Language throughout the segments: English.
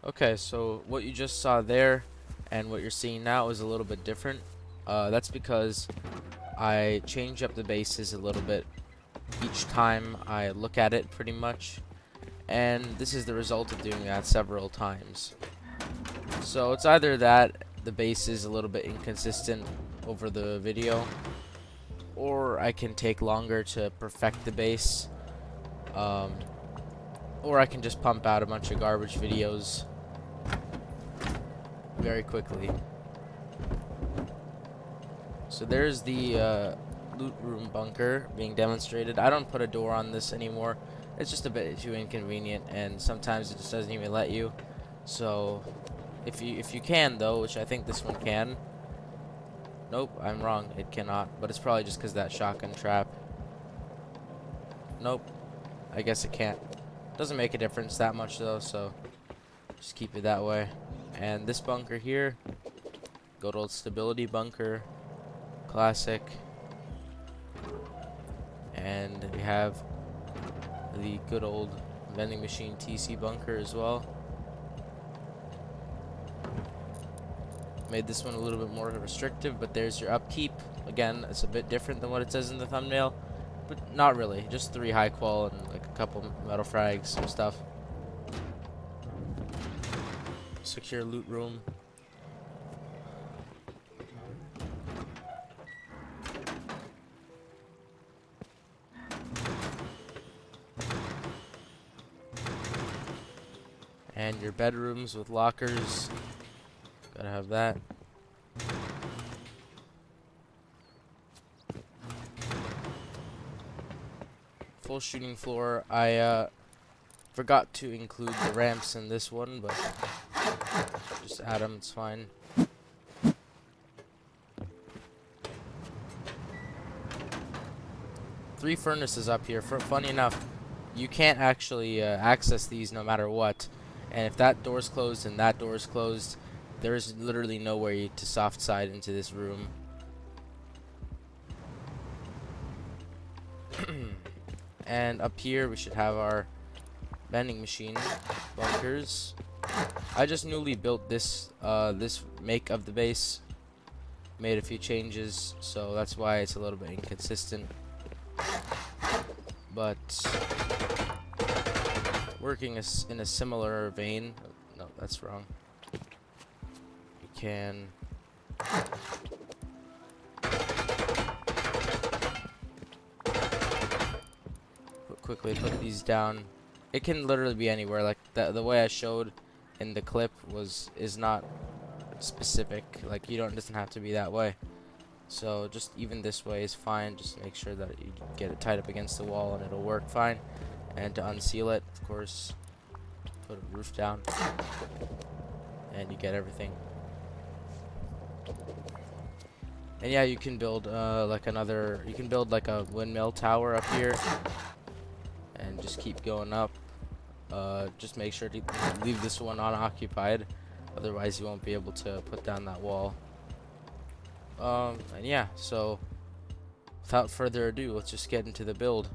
Okay, so what you just saw there and what you're seeing now is a little bit different. That's because I change up the bases a little bit each time I look at it pretty much, and this is the result of doing that several times. So it's either that the base is a little bit inconsistent over the video, or I can take longer to perfect the base, um, or I can just pump out a bunch of garbage videos very quickly. So there's the loot room bunker being demonstrated. I don't put a door on this anymore. It's just a bit too inconvenient, and sometimes it just doesn't even let you. So if you can though, which I think this one can. Nope, I'm wrong. It cannot, but it's probably just because that shotgun trap. Nope, I guess it can't. Doesn't make a difference that much though, so just keep it that way. And this bunker here, good old stability bunker, classic. And we have the good old vending machine TC bunker as well. Made this one a little bit more restrictive, but there's your upkeep. Again, it's a bit different than what it says in the thumbnail, but not really. Just 3 high qual and like a couple metal frags, some stuff. Secure loot room. And your bedrooms with lockers. Gotta have that. Full shooting floor. I forgot to include the ramps in this one, but just add them, it's fine. Three furnaces up here. Funny enough, you can't actually access these no matter what. And if that door's closed and that door's closed, there's literally no way to soft side into this room. And up here we should have our vending machine bunkers. I just newly built this this make of the base. Made a few changes, so that's why it's a little bit inconsistent. But working in a similar vein. No, that's wrong. You can quickly put these down. It can literally be anywhere. Like the way I showed in the clip is not specific. Like it doesn't have to be that way. So just even this way is fine. Just make sure that you get it tied up against the wall and it'll work fine. And to unseal it, of course, put a roof down, and you get everything. And yeah, you can build you can build like a windmill tower up here, and just keep going up. Just make sure to leave this one unoccupied, otherwise you won't be able to put down that wall. And yeah, so without further ado, let's just get into the build.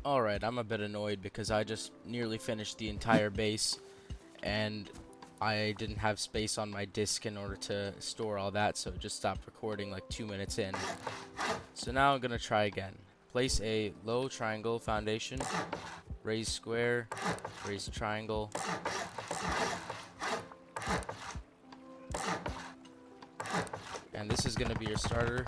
Alright, I'm a bit annoyed because I just nearly finished the entire base and I didn't have space on my disk in order to store all that, so it just stopped recording like 2 minutes in. So now I'm gonna try again. Place a low triangle foundation, raise square, raise triangle, and this is gonna be your starter.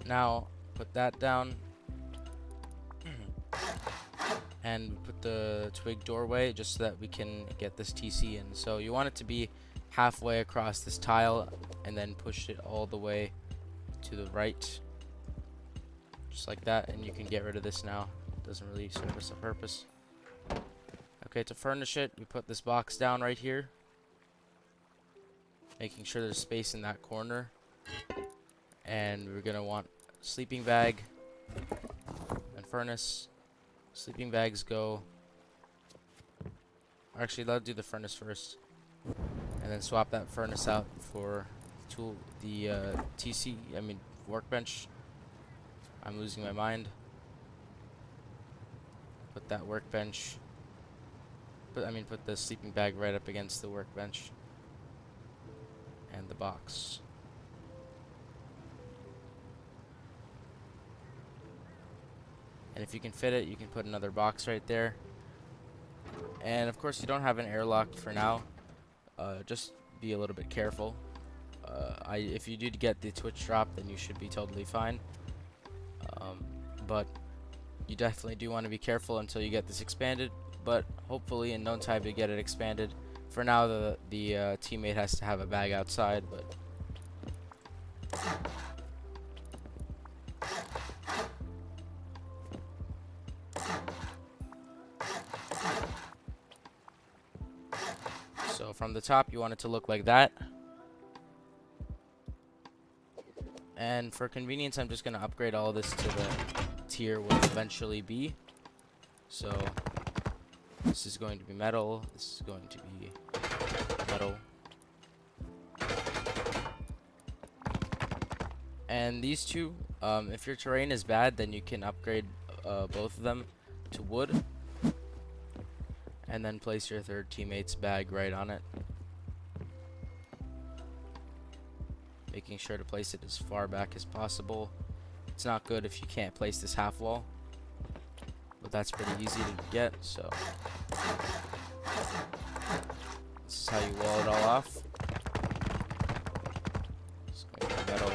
Now put that down and put the twig doorway just so that we can get this TC in. So you want it to be halfway across this tile and then push it all the way to the right, just like that, and you can get rid of this now. It doesn't really serve us a purpose. Okay, to furnish it, we put this box down right here, making sure there's space in that corner. And we're gonna want sleeping bag and furnace. Sleeping bags go Actually, let's do the furnace first, and then swap that furnace out for the TC. I mean workbench. I'm losing my mind. Put that workbench. Put the sleeping bag right up against the workbench and the box. And if you can fit it, you can put another box right there. And of course, you don't have an airlock for now. Just be a little bit careful. If you do get the Twitch drop, then you should be totally fine. But you definitely do want to be careful until you get this expanded. But hopefully in no time you get it expanded. For now, the teammate has to have a bag outside, but so from the top you want it to look like that. And for convenience, I'm just going to upgrade all this to the tier will eventually be. So this is going to be metal, this is going to be metal. And these two, if your terrain is bad, then you can upgrade both of them to wood. And then place your third teammate's bag right on it. Making sure to place it as far back as possible. It's not good if you can't place this half wall, but that's pretty easy to get, so this is how you wall it all off. Just going to metal.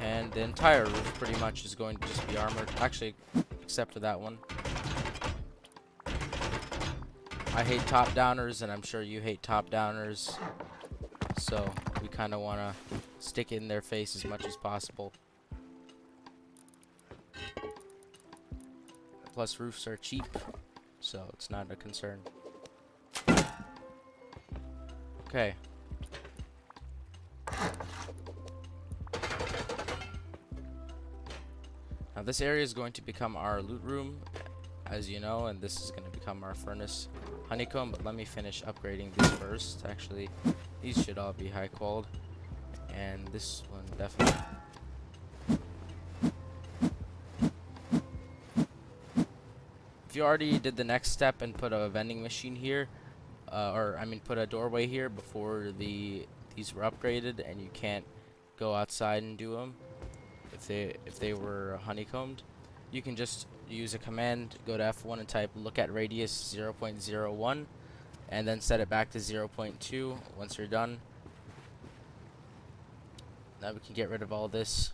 And the entire roof pretty much is going to just be armored. Actually, except for that one. I hate top downers, and I'm sure you hate top downers. So we kind of want to stick it in their face as much as possible. Plus, roofs are cheap, so it's not a concern. Okay. Now this area is going to become our loot room, as you know, and this is going to become our furnace honeycomb, but let me finish upgrading these first. Actually, these should all be high quality, and this one definitely. If you already did the next step and put a vending machine here, put a doorway here before these were upgraded, and you can't go outside and do them, if they were honeycombed, you can just use a command, go to F1 and type look at radius 0.01, and then set it back to 0.2 once you're done. Now we can get rid of all this.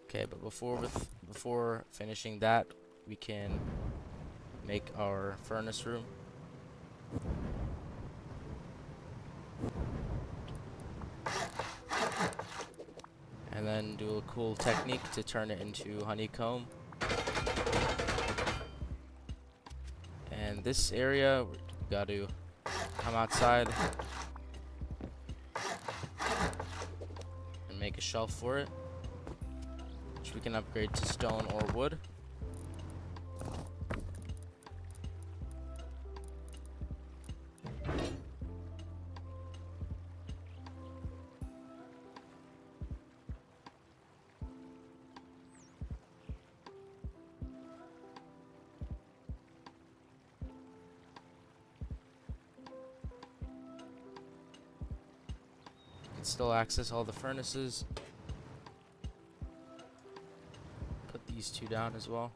Okay, but before finishing that, we can make our furnace room. And then do a cool technique to turn it into honeycomb. And this area, we got to come outside and make a shelf for it, which we can upgrade to stone or wood. Still access all the furnaces. Put these two down as well.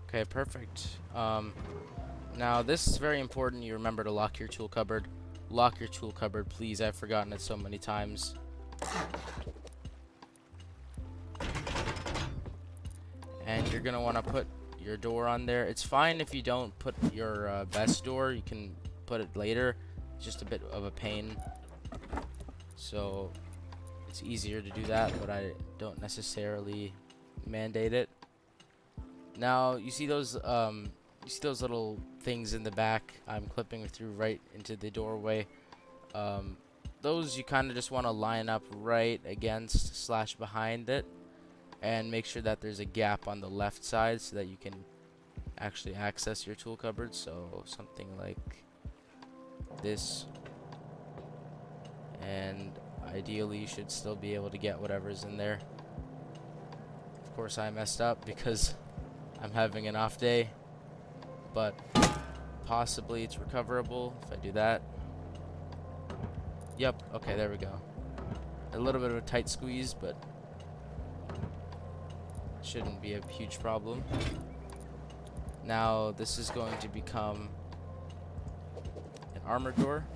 Okay, perfect. Now this is very important. You remember to lock your tool cupboard. Lock your tool cupboard, please. I've forgotten it so many times. And you're gonna want to put your door on there. It's fine if you don't put your best door. You can put it later. It's just a bit of a pain. So it's easier to do that, but I don't necessarily mandate it. Now you see those little things in the back. I'm clipping through right into the doorway. Those you kind of just want to line up right against / behind it, and make sure that there's a gap on the left side so that you can actually access your tool cupboard. So something like this, and ideally you should still be able to get whatever's in there. Of course I messed up because I'm having an off day, but possibly it's recoverable if I do that. Yep, okay, there we go. A little bit of a tight squeeze, but shouldn't be a huge problem. Now this is going to become an armor door.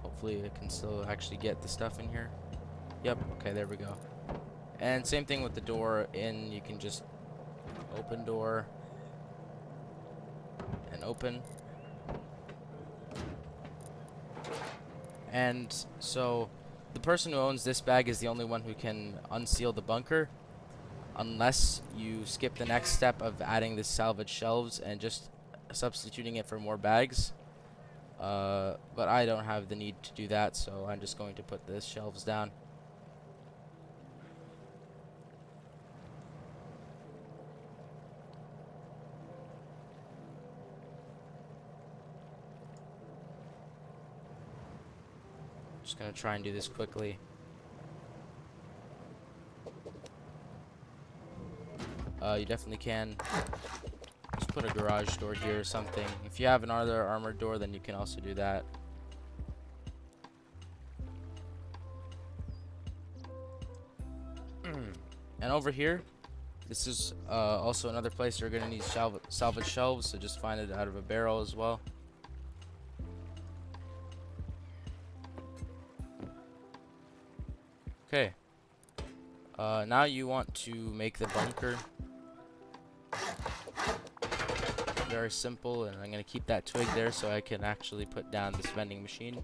Hopefully I can still actually get the stuff in here. Yep, okay, there we go. And same thing with the door in. You can just open door and open. And so the person who owns this bag is the only one who can unseal the bunker, unless you skip the next step of adding the salvage shelves and just substituting it for more bags. But I don't have the need to do that, so I'm just going to put the shelves down. Just gonna try and do this quickly. You definitely can just put a garage door here or something. If you have another armored door, then you can also do that. And over here, this is also another place you're gonna need salvage shelves, so just find it out of a barrel as well. Okay. Now you want to make the bunker. Very simple, and I'm going to keep that twig there so I can actually put down this vending machine.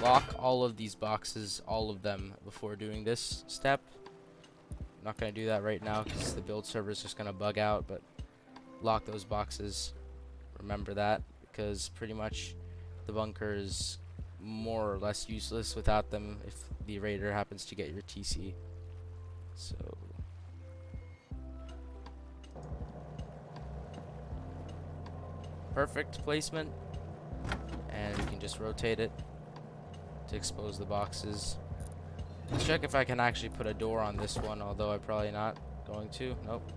Lock all of these boxes, all of them, before doing this step. I'm not going to do that right now because the build server is just going to bug out, but lock those boxes. Remember that, because pretty much the bunker is more or less useless without them if the raider happens to get your TC. So perfect placement, and you can just rotate it to expose the boxes. Let's check if I can actually put a door on this one, although I'm probably not going to. Nope,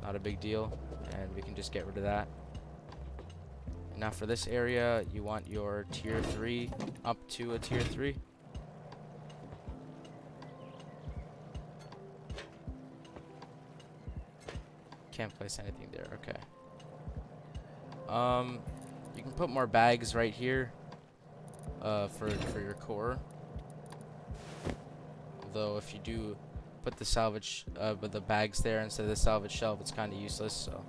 not a big deal, and we can just get rid of that. Now for this area, you want your tier 3 up to a tier 3. Can't place anything there, okay. You can put more bags right here for your core. Although if you do put the salvage with the bags there instead of the salvage shelf, it's kind of useless, so.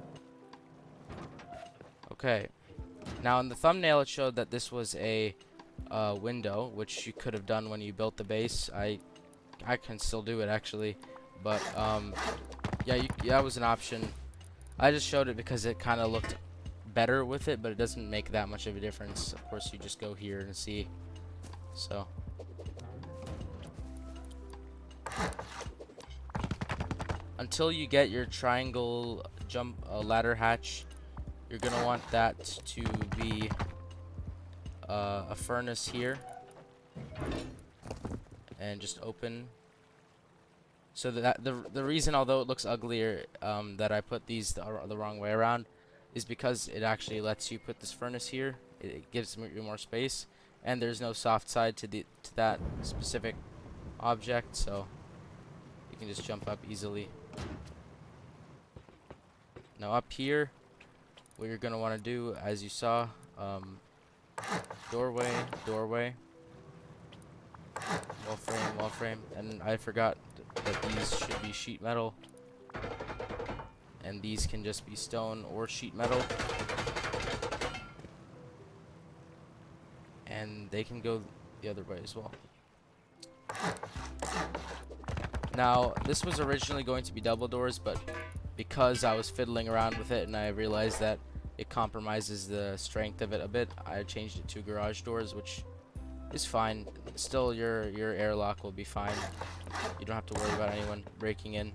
Okay. Now in the thumbnail it showed that this was a window, which you could have done when you built the base. I can still do it actually, but yeah, that was an option. I just showed it because it kind of looked better with it, but it doesn't make that much of a difference. Of course, you just go here and see. So until you get your triangle jump ladder hatch, you're gonna want that to be a furnace here, and just open. So that the reason, although it looks uglier, that I put these the wrong way around, is because it actually lets you put this furnace here. It gives you more space, and there's no soft side to that specific object, so you can just jump up easily. Now up here, what you're gonna want to do, as you saw, doorway, wall frame, and I forgot that these should be sheet metal, and these can just be stone or sheet metal, and they can go the other way as well. Now, this was originally going to be double doors, but because I was fiddling around with it and I realized that it compromises the strength of it a bit, I changed it to garage doors, which is fine. Still, your airlock will be fine. You don't have to worry about anyone breaking in.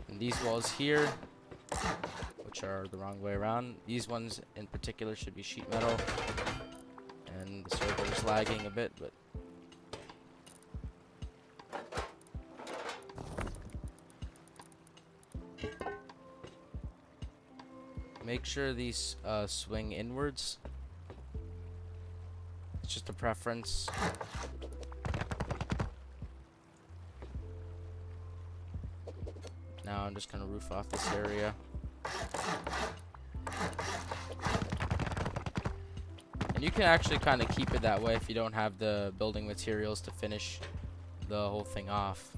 And these walls here, which are the wrong way around, these ones in particular should be sheet metal. And the server is lagging a bit, but make sure these swing inwards. It's just a preference. Now I'm just gonna roof off this area. And you can actually kind of keep it that way if you don't have the building materials to finish the whole thing off.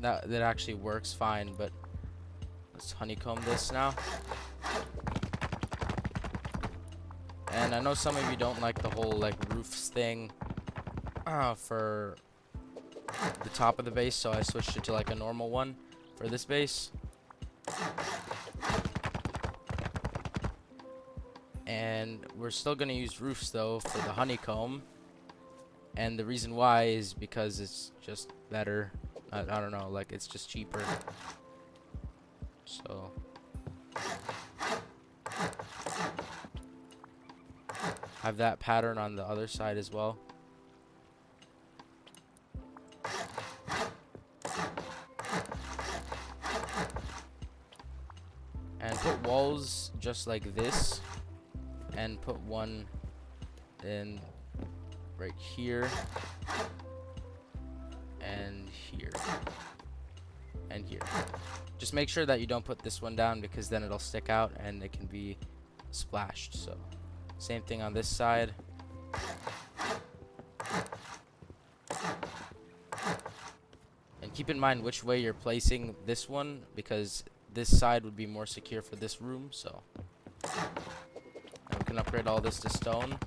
That actually works fine, but let's honeycomb this now. And I know some of you don't like the whole like roofs thing for the top of the base, so I switched it to like a normal one for this base. And we're still gonna use roofs though for the honeycomb, and the reason why is because it's just better. I don't know, like it's just cheaper. So have that pattern on the other side as well. And put walls just like this, and put one in right here, and here, and here. Just make sure that you don't put this one down, because then it'll stick out and it can be splashed. So same thing on this side. And keep in mind which way you're placing this one, because this side would be more secure for this room. So and we can upgrade all this to stone.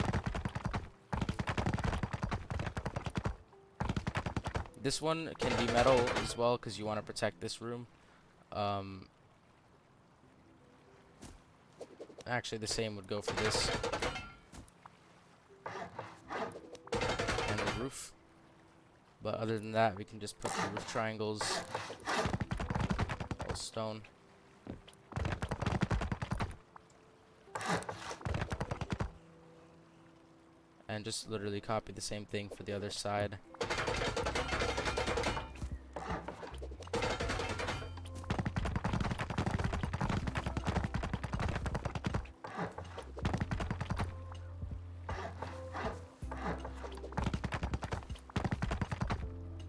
This one can be metal as well, because you want to protect this room. Actually, the same would go for this and the roof. But other than that, we can just put the roof triangles all stone. And just literally copy the same thing for the other side.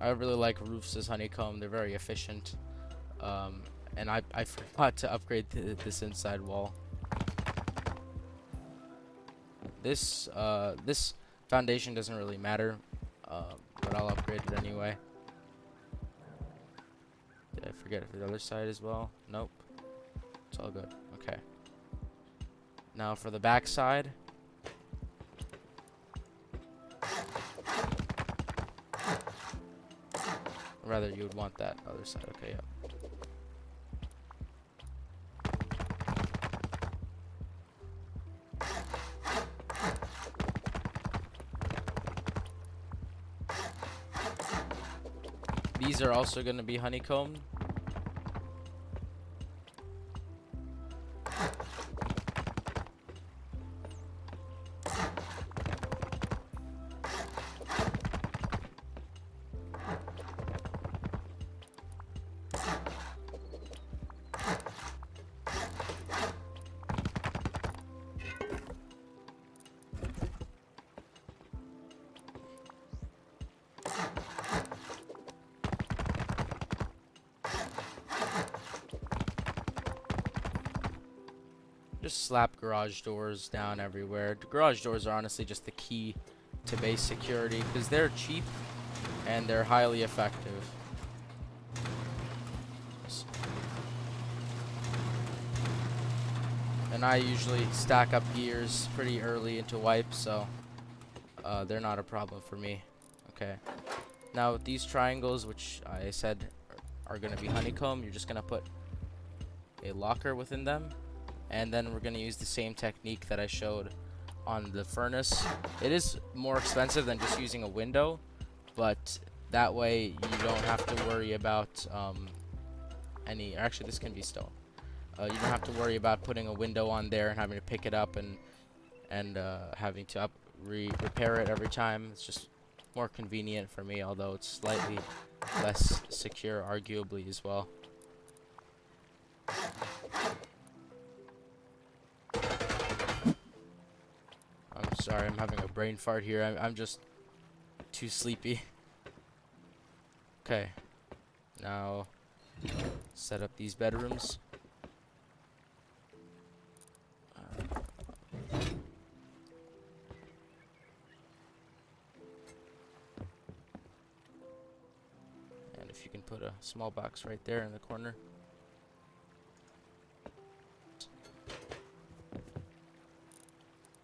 I really like roofs as honeycomb. They're very efficient. And I forgot to upgrade this inside wall. This foundation doesn't really matter, but I'll upgrade it anyway. Did I forget the other side as well? Nope. It's all good. Okay. Now for the back side. Rather, you would want that other side. Okay, yeah. These are also going to be honeycombed. just slap garage doors down everywhere. The garage doors are honestly just the key to base security because they're cheap and they're highly effective. And I usually stack up gears pretty early into wipes, so they're not a problem for me. Okay. Now with these triangles, which I said are going to be honeycomb, you're just going to put a locker within them. And then we're going to use the same technique that I showed on the furnace. It is more expensive than just using a window, but that way you don't have to worry about actually this can be stone. You don't have to worry about putting a window on there and having to pick it up and having to repair it every time. It's just more convenient for me, although it's slightly less secure arguably as well. I'm sorry, I'm having a brain fart here. I'm just too sleepy. Okay, now set up these bedrooms. And if you can put a small box right there in the corner.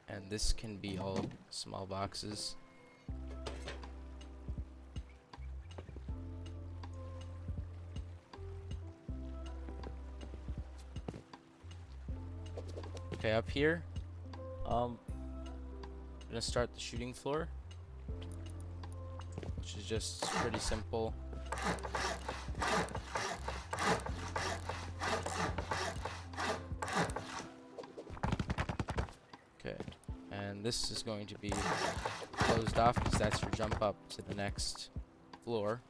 And this can be all small boxes. Okay, up here, I'm gonna start the shooting floor, which is just pretty simple. Okay, and this is going to be closed off because that's your jump up to the next floor.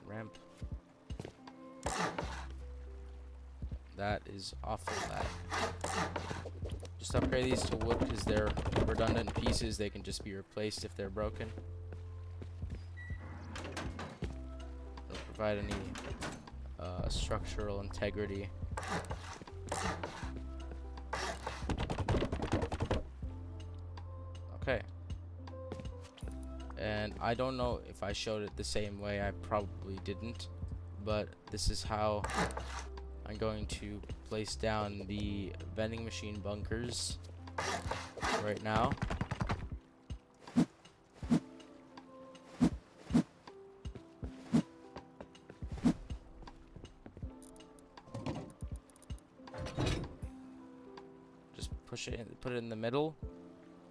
Ramp. That is awful bad. Just upgrade these to wood because they're redundant pieces. They can just be replaced if they're broken. Don't provide any structural integrity. Okay. And I don't know if I showed it the same way. I probably didn't, but this is how I'm going to place down the vending machine bunkers right now. Just push it in, put it in the middle.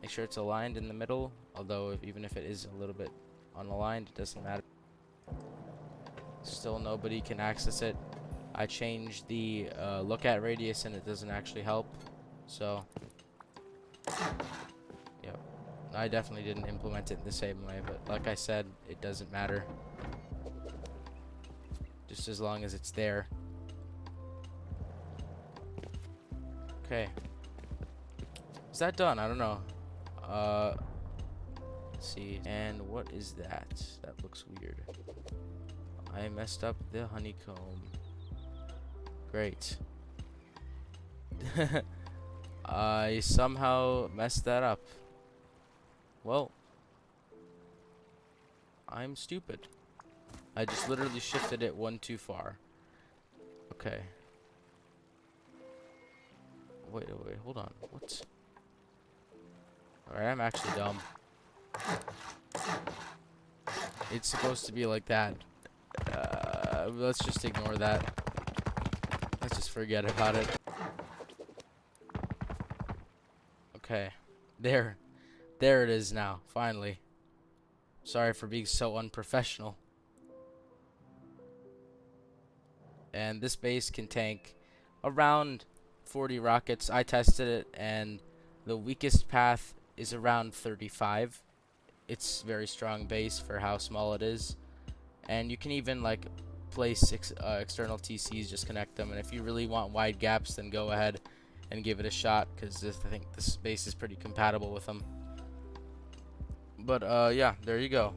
Make sure it's aligned in the middle, although even if it is a little bit unaligned, it doesn't matter. Still nobody can access it. I changed the look at radius and it doesn't actually help. So, yep. I definitely didn't implement it the same way, but like I said, it doesn't matter. Just as long as it's there. Okay. Is that done? I don't know. Let's see. And what is that? That looks weird. I messed up the honeycomb. Great. I somehow messed that up. Well, I'm stupid. I just literally shifted it one too far. Okay. Wait, hold on. What? Alright, I'm actually dumb. It's supposed to be like that. Let's just ignore that. Let's just forget about it. Okay. There it is now, finally. Sorry for being so unprofessional. And this base can tank around 40 rockets. I tested it, and the weakest path is around 35. It's very strong base for how small it is. And you can even like place external TCs, just connect them. And if you really want wide gaps, then go ahead and give it a shot, because I think this base is pretty compatible with them. But yeah, there you go.